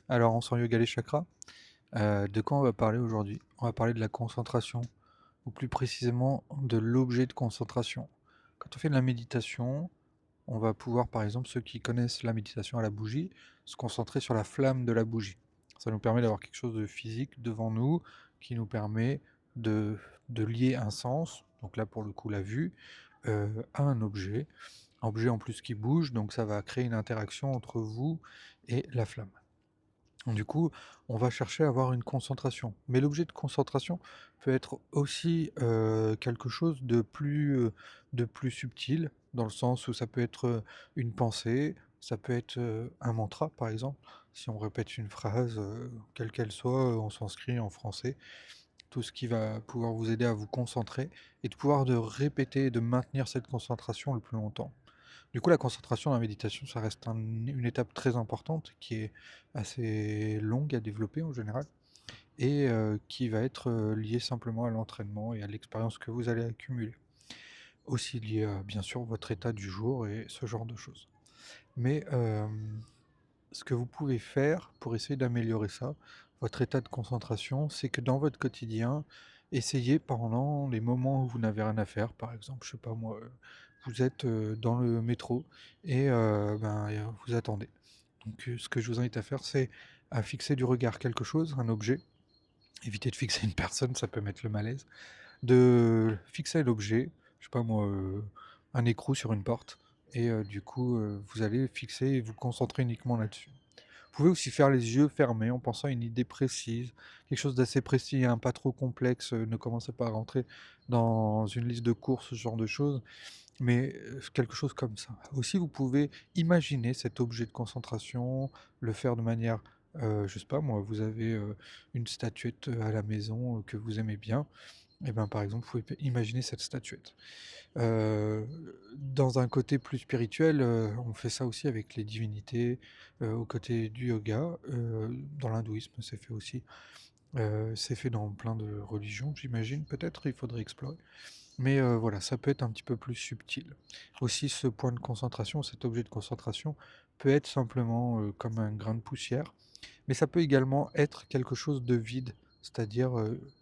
Alors, en son yoga les chakras, de quoi on va parler aujourd'hui? On va parler de la concentration, ou plus précisément de l'objet de concentration. Quand on fait de la méditation, on va pouvoir, par exemple, ceux qui connaissent la méditation à la bougie, se concentrer sur la flamme de la bougie. Ça nous permet d'avoir quelque chose de physique devant nous, qui nous permet de, de lier un sens, donc là pour le coup la vue, à un objet en plus qui bouge, donc ça va créer une interaction entre vous et la flamme. Du coup, on va chercher à avoir une concentration. Mais l'objet de concentration peut être aussi, quelque chose de plus subtil, dans le sens où ça peut être, une pensée, ça peut être, un mantra, par exemple. Si on répète une phrase, quelle qu'elle soit, en sanskrit, en français, tout ce qui va pouvoir vous aider à vous concentrer et de pouvoir de répéter et de maintenir cette concentration le plus longtemps. Du coup, la concentration dans la méditation, ça reste une étape très importante qui est assez longue à développer en général et qui va être, liée simplement à l'entraînement et à l'expérience que vous allez accumuler. Aussi liée à, bien sûr, votre état du jour et ce genre de choses. Mais ce que vous pouvez faire pour essayer d'améliorer ça, votre état de concentration, c'est que dans votre quotidien, essayez pendant les moments où vous n'avez rien à faire, par exemple, je sais pas moi, vous êtes, dans le métro et vous attendez. Donc ce que je vous invite à faire, c'est à fixer du regard quelque chose, un objet. Évitez de fixer une personne, ça peut mettre le malaise. De fixer l'objet, je sais pas moi, un écrou sur une porte et du coup, vous allez fixer et vous concentrer uniquement là-dessus. Vous pouvez aussi faire les yeux fermés en pensant à une idée précise, quelque chose d'assez précis, hein, pas trop complexe, ne commencez pas à rentrer dans une liste de courses, ce genre de choses, mais quelque chose comme ça. Aussi, vous pouvez imaginer cet objet de concentration, le faire de manière, je sais pas moi, vous avez, une statuette, à la maison, que vous aimez bien et ben, par exemple, vous pouvez imaginer cette statuette. Heu, Dans un côté plus spirituel, on fait ça aussi avec les divinités, au côté du yoga, dans l'hindouisme, c'est fait aussi. C'est fait dans plein de religions, j'imagine, peut-être, il faudrait explorer. Mais voilà, ça peut être un petit peu plus subtil. Aussi, ce point de concentration, cet objet de concentration peut être simplement, comme un grain de poussière, mais ça peut également être quelque chose de vide, c'est-à-dire,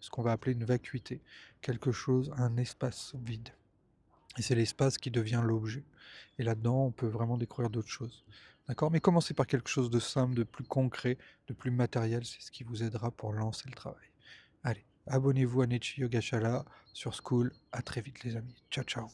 ce qu'on va appeler une vacuité, quelque chose un espace vide. Et c'est l'espace qui devient l'objet. Et là-dedans, on peut vraiment découvrir d'autres choses. D'accord? Mais commencez par quelque chose de simple, de plus concret, de plus matériel, c'est ce qui vous aidera pour lancer le travail. Allez, abonnez-vous à Nechi Yogashala sur School. À très vite les amis. Ciao, ciao.